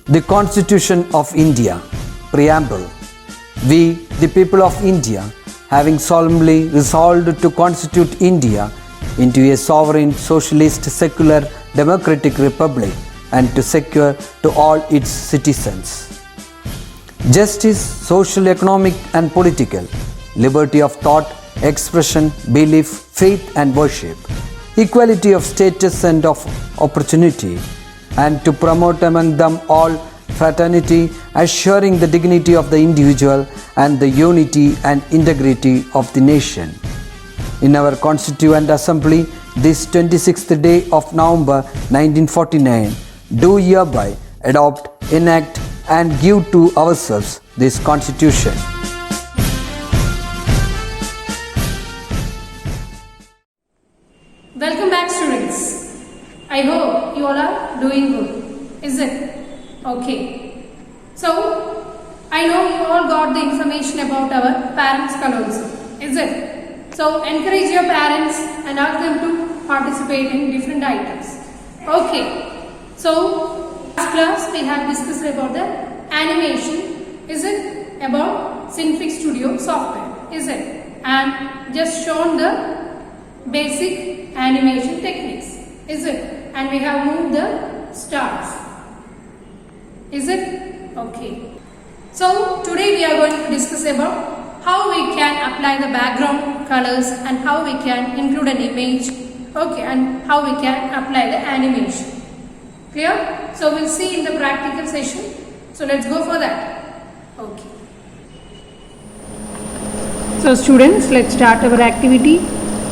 The Constitution of India, Preamble. We, the people of India, having solemnly resolved to constitute India into a sovereign, socialist, secular, democratic republic and to secure to all its citizens justice, social, economic and political, liberty of thought, expression, belief, faith and worship, equality of status and of opportunity, and to promote among them all fraternity, assuring the dignity of the individual and the unity and integrity of the nation. In our Constituent Assembly, this 26th day of November 1949, do hereby adopt, enact and give to ourselves this Constitution. Welcome back, students. I hope you all are doing good. Is it? Okay. So, I know you all got the information about our parents' colorism. Is it? So, encourage your parents and ask them to participate in different items. Okay. So, last class we have discussed about the animation. Is it? About Cinefix Studio software. Is it? And just shown the basic animation techniques. Is it? And we have moved the stars. Is it? Okay. So today we are going to discuss about how we can apply the background colors and how we can include an image. Okay, and how we can apply the animation. Clear? So we'll see in the practical session. So let's go for that. Okay. So students, let's start our activity.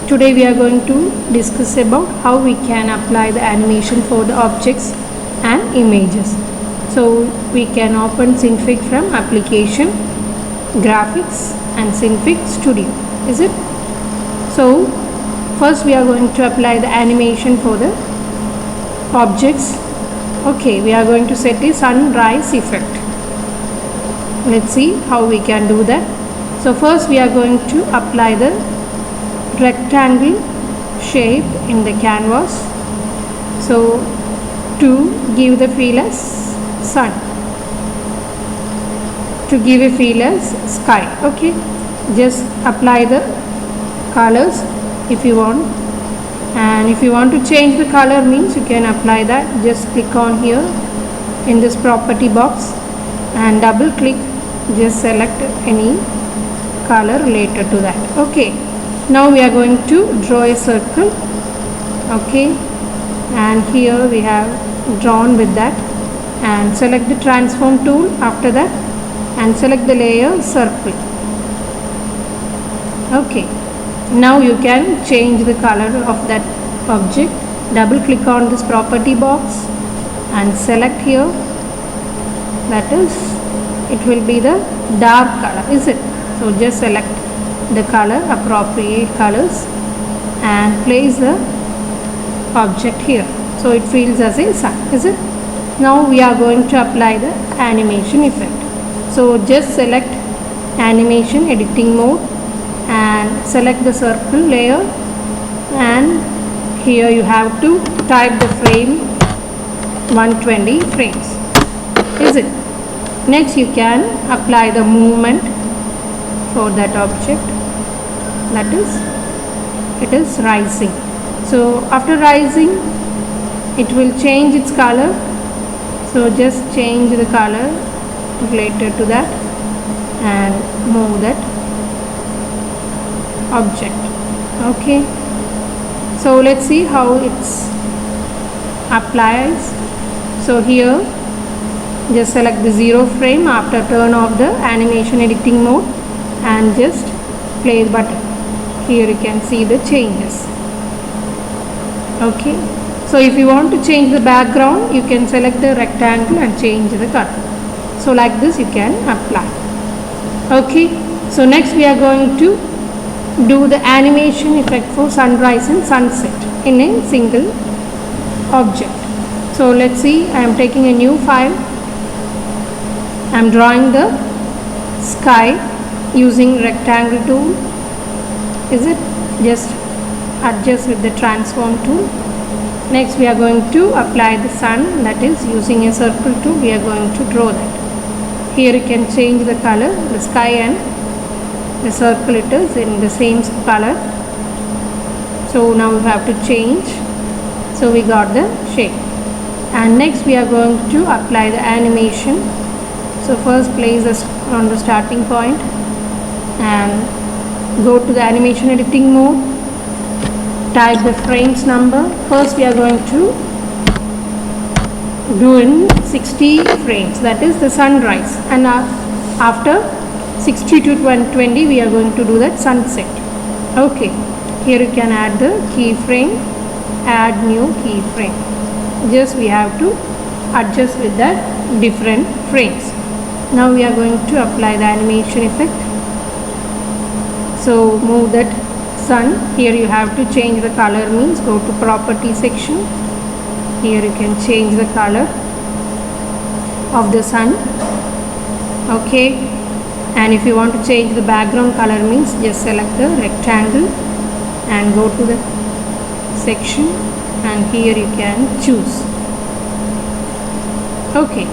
Today we are going to discuss about how we can apply the animation for the objects and images. So we can open Cinefix from application, graphics and Cinefix Studio. Is it? So first we are going to apply the animation for the objects. Okay, we are going to set the sunrise effect. Let's see how we can do that. So first we are going to apply the rectangle shape in the canvas, so to give the feel as sun, to give a feel as sky. Okay, just apply the colors if you want, and if you want to change the color means you can apply that. Just click on here in this property box and double click, just select any color related to that. Okay, now we are going to draw a circle. Okay, and here we have drawn with that, and select the transform tool after that and select the layer circle. Okay, now you can change the color of that object. Double click on this property box and select here, that is, it will be the dark color. Is it? So just select the color, appropriate colors, and place the object here, so it feels as a sun. Is it? Now we are going to apply the animation effect. So just select animation editing mode and select the circle layer, and here you have to type the frame 120 frames. Is it? Next you can apply the movement for that object, that is, it is rising. So after rising it will change its color, so just change the color related to that and move that object. Okay, so let's see how it's applies. So here just select the 0 frame after turn off the animation editing mode and just play the button. Here you can see the changes. Okay, so if you want to change the background, you can select the rectangle and change the color. So like this you can apply. Okay, so next we are going to do the animation effect for sunrise and sunset in a single object. So let's see, I am taking a new file. I am drawing the sky using rectangle tool. Is it? Just adjust with the transform tool. Next we are going to apply the sun, that is using a circle tool we are going to draw that. Here you can change the color, the sky and the circle it is in the same color. So now we have to change. So we got the shape. And next we are going to apply the animation. So first place this on the starting point and go to the animation editing mode. Type the frames number. First we are going to do in 60 frames, that is the sunrise, and after 60 to 20 we are going to do that sunset. Okay, here you can add the keyframe, add new keyframe. Just we have to adjust with that different frames. Now we are going to apply the animation effect. So move that sun. Here you have to change the color, means go to property section. Here you can change the color of the sun. Okay, and if you want to change the background color, means just select the rectangle and go to the section, and here you can choose. Okay,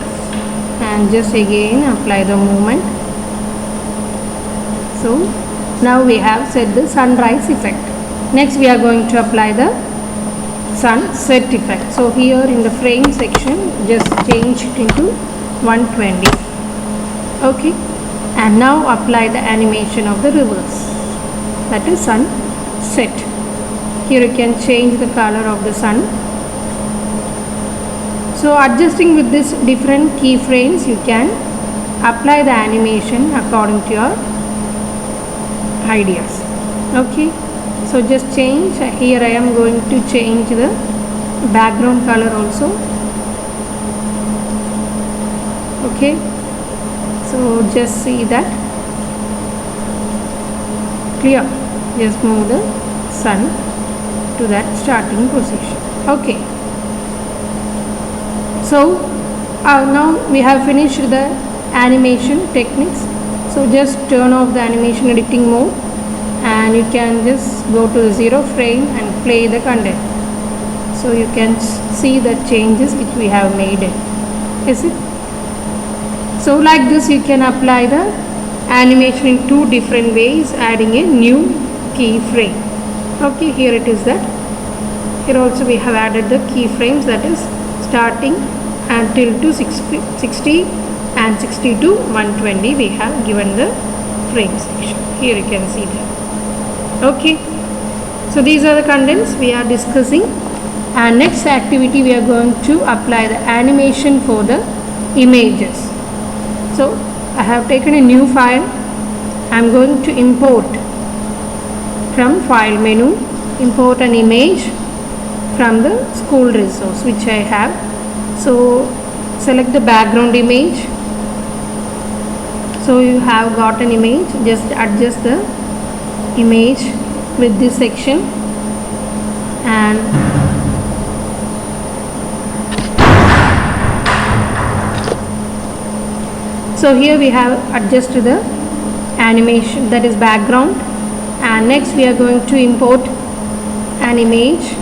and just again apply the movement. So now we have set the sunrise effect. Next we are going to apply the sunset effect. So here in the frame section just change it into 120. Okay, and now apply the animation of the reverse, that is sunset. Here you can change the color of the sun. So adjusting with this different keyframes, you can apply the animation according to your ideas. Okay, so just change. Here I am going to change the background color also. Okay, so just see that clear. Just move the sun to that starting position. Okay, so now we have finished the animation techniques. So just turn off the animation editing mode and you can just go to the 0 frame and play the content. So you can see the changes which we have made it. Is it? So like this you can apply the animation in 2 different ways, adding a new keyframe. Okay, here it is that. Here also we have added the keyframes, that is starting until to 60 and 60 to 120 we have given the frame section. Here you can see that. Okay, so these are the contents we are discussing, and next activity we are going to apply the animation for the images. So I have taken a new file. I am going to import from file menu, import an image from the school resource which I have. So select the background image. So you have got an image, just adjust the image with this section, and so here we have adjusted the animation, that is background, and next we are going to import an image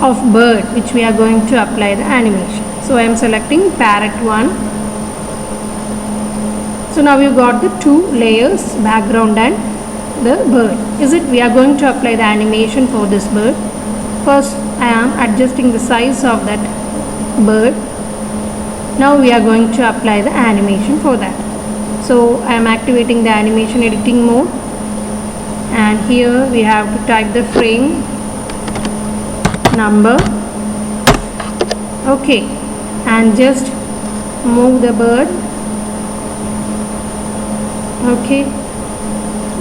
of bird which we are going to apply the animation. So I am selecting parrot 1. So now you got the 2 layers, background and the bird. Is it? We are going to apply the animation for this bird. First I am adjusting the size of that bird. Now we are going to apply the animation for that. So I am activating the animation editing mode, and here we have to type the frame number. Okay, and just move the bird. Okay,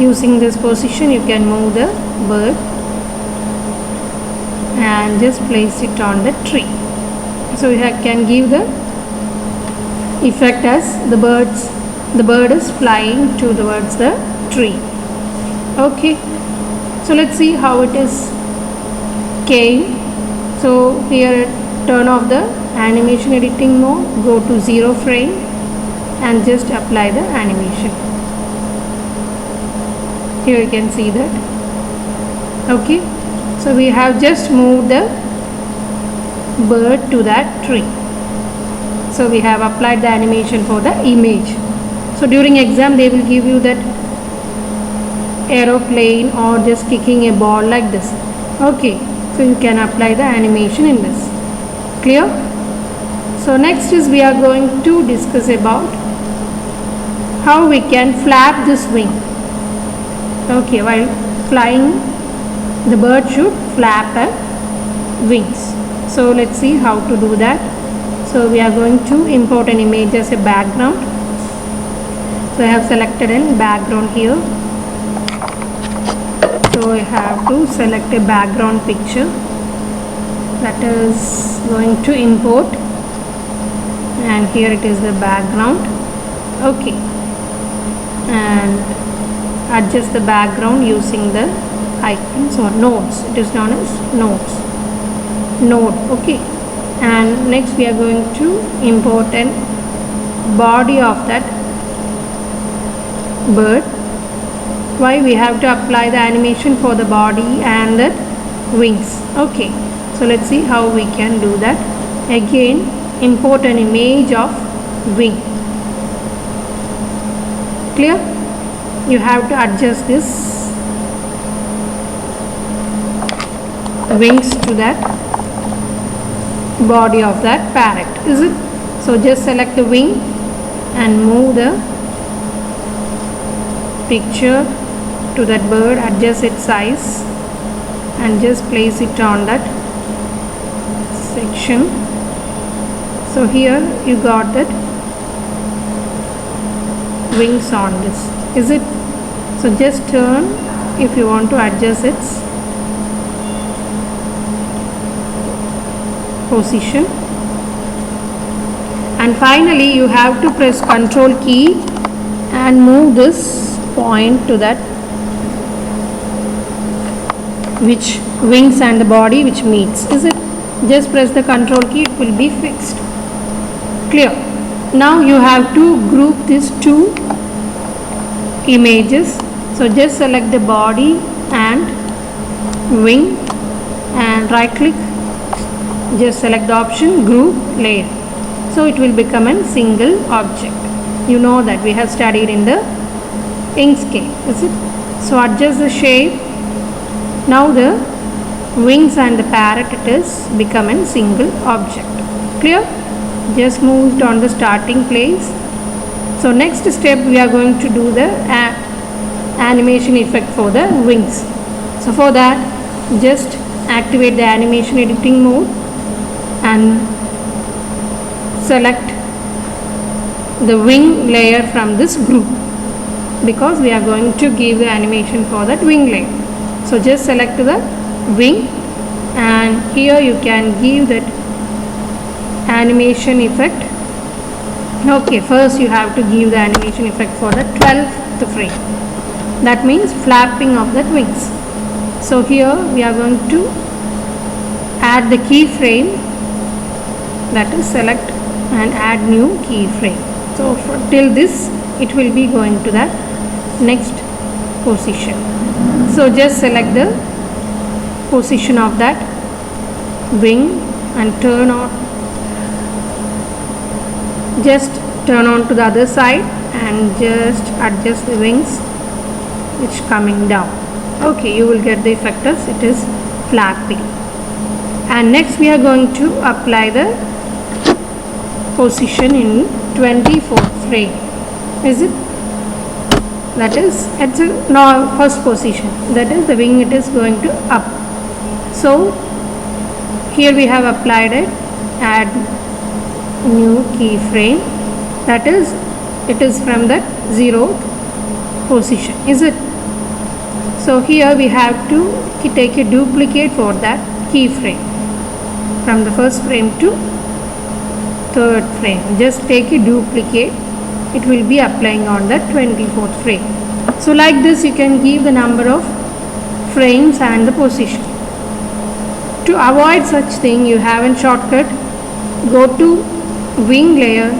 using this position you can move the bird and just place it on the tree. So you can give the effect as the bird is flying towards the tree. Okay, so let's see how it is came. So here turn off the animation editing mode, go to 0 frame and just apply the animation. Here you can see that. Okay, so we have just moved the bird to that tree. So we have applied the animation for the image. So during exam they will give you that aeroplane or just kicking a ball like this. Okay, so you can apply the animation in this. Clear? So next is we are going to discuss about how we can flap this wing. Okay, while flying the bird should flap her wings. So let's see how to do that. So we are going to import an image as a background. So I have selected a background here. So I have to select a background picture, that is going to import, and here it is the background. Okay, and adjust the background using the icons or nodes. It is known as nodes. Node. Okay, and next we are going to import an body of that bird. Why? We have to apply the animation for the body and the wings. Okay, so let's see how we can do that. Again, import an image of wing. Clear? You have to adjust this wings to that body of that parrot. Is it? So just select the wing and move the picture to that bird, adjust its size and just place it on that section. So here you got that wings on this. Is it? So just turn if you want to adjust its position. And finally you have to press Ctrl key and move this point to that which wings and the body which meets. Is it? Just press the Ctrl key, it will be fixed. Clear? Now you have to group these two images. So just select the body and wing and right click, just select the option group layer. So it will become a single object. You know that we have studied in the Inkscape. Is it? So adjust the shape. Now the wings and the parrot, it is become a single object. Clear? Just moved on the starting place. So next step we are going to do the animation effect for the wings. So for that just activate the animation editing mode and select the wing layer from this group, because we are going to give the animation for that wing layer. So just select the wing and here you can give that animation effect. Okay, first you have to give the animation effect for the 12th frame. That means flapping of that wings. So here we are going to add the keyframe, that is select and add new keyframe. So till this it will be going to that next position. So just select the position of that wing and turn on, just turn on to the other side and just adjust the wings which coming down. Okay, you will get the effect as it is flapping. And next we are going to apply the position in 24th frame. Is it? That is at the first position, that is the wing, it is going to up. So here we have applied it, add new keyframe, that is it is from that 0th position. Is it? So here we have to take a duplicate for that keyframe from the first frame to 3rd frame. Just take a duplicate, it will be applying on the 24th frame. So like this you can give the number of frames and the position. To avoid such thing you have a shortcut, go to wing layer,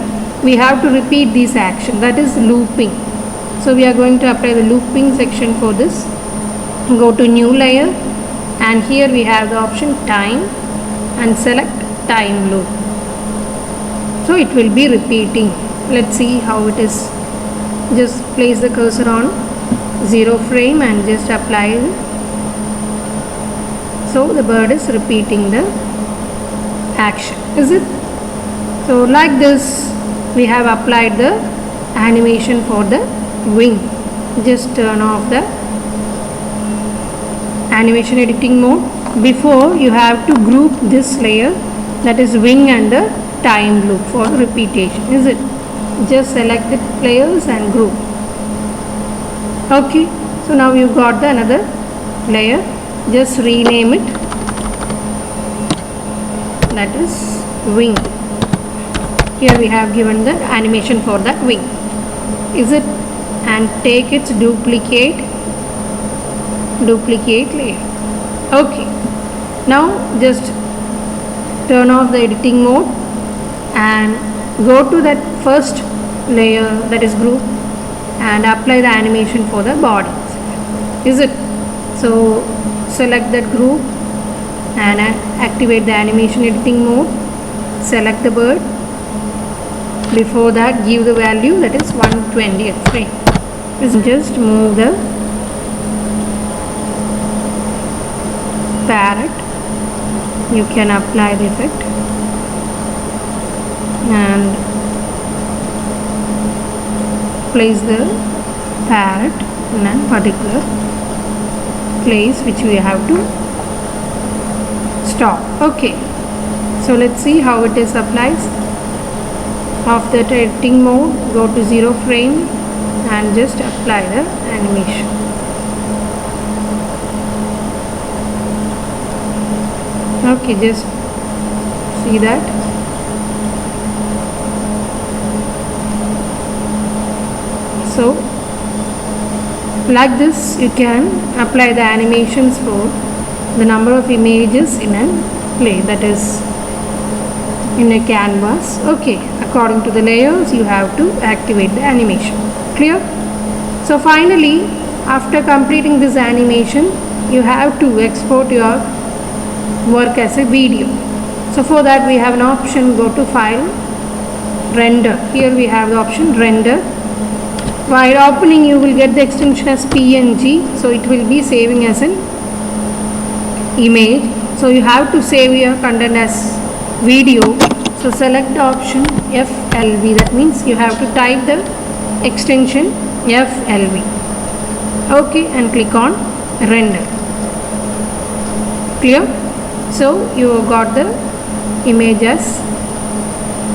we have to repeat this action, that is looping. So we are going to apply the looping section for this. Go to new layer and here we have the option time and select time loop. So it will be repeating. Let's see how it is. Just place the cursor on 0 frame and just apply it. So the bird is repeating the action, is it? So like this we have applied the animation for the wing. Just turn off the animation editing mode. Before, you have to group this layer, that is wing and the time loop for repetition, is it? Just select the layers and group. Okay, so now you got the another layer. Just rename it, that is wing. Here we have given the animation for that wing, is it? And take its duplicate layer. Okay, now just turn off the editing mode and go to that first layer, that is group, and apply the animation for the body, is it? So select that group and activate the animation editing mode. Select the bird. Before that, give the value, that is 120th frame. Just move the parrot. You can apply the effect and place the parrot in a particular place which we have to stop. Okay, so let's see how it is applies. Off the editing mode, go to 0 frame and just apply the animation. Okay, just see that. So like this you can apply the animations for the number of images in a play, that is in a canvas. Okay, according to the layers you have to activate the animation. Clear? So finally, after completing this animation, you have to export your work as a video. So for that we have an option, go to file, render. Here we have the option render. While opening you will get the extension as PNG, so it will be saving as an image. So you have to save your content as video. So select the option FLV, that means you have to type the extension FLV. Okay, and click on render. Clear? So you got the image as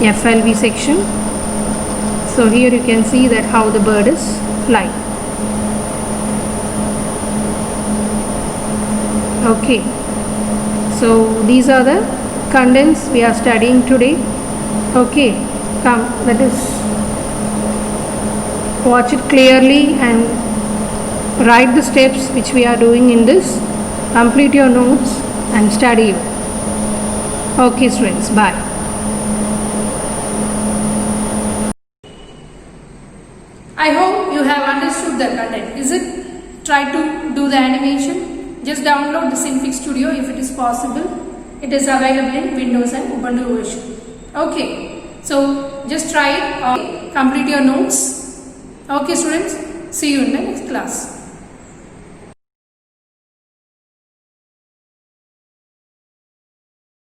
FLV section. So here you can see that how the bird is flying. Okay, so these are the contents we are studying today. Okay, come, let us watch it clearly and write the steps which we are doing in this. Complete your notes and study. Okay students, bye. I hope you have understood the content, is it? Try to do the animation. Just download the Cinefix Studio if it is possible. It is available in Windows and Ubuntu version. Okay, so just try it or complete your notes. Okay students, see you in the next class.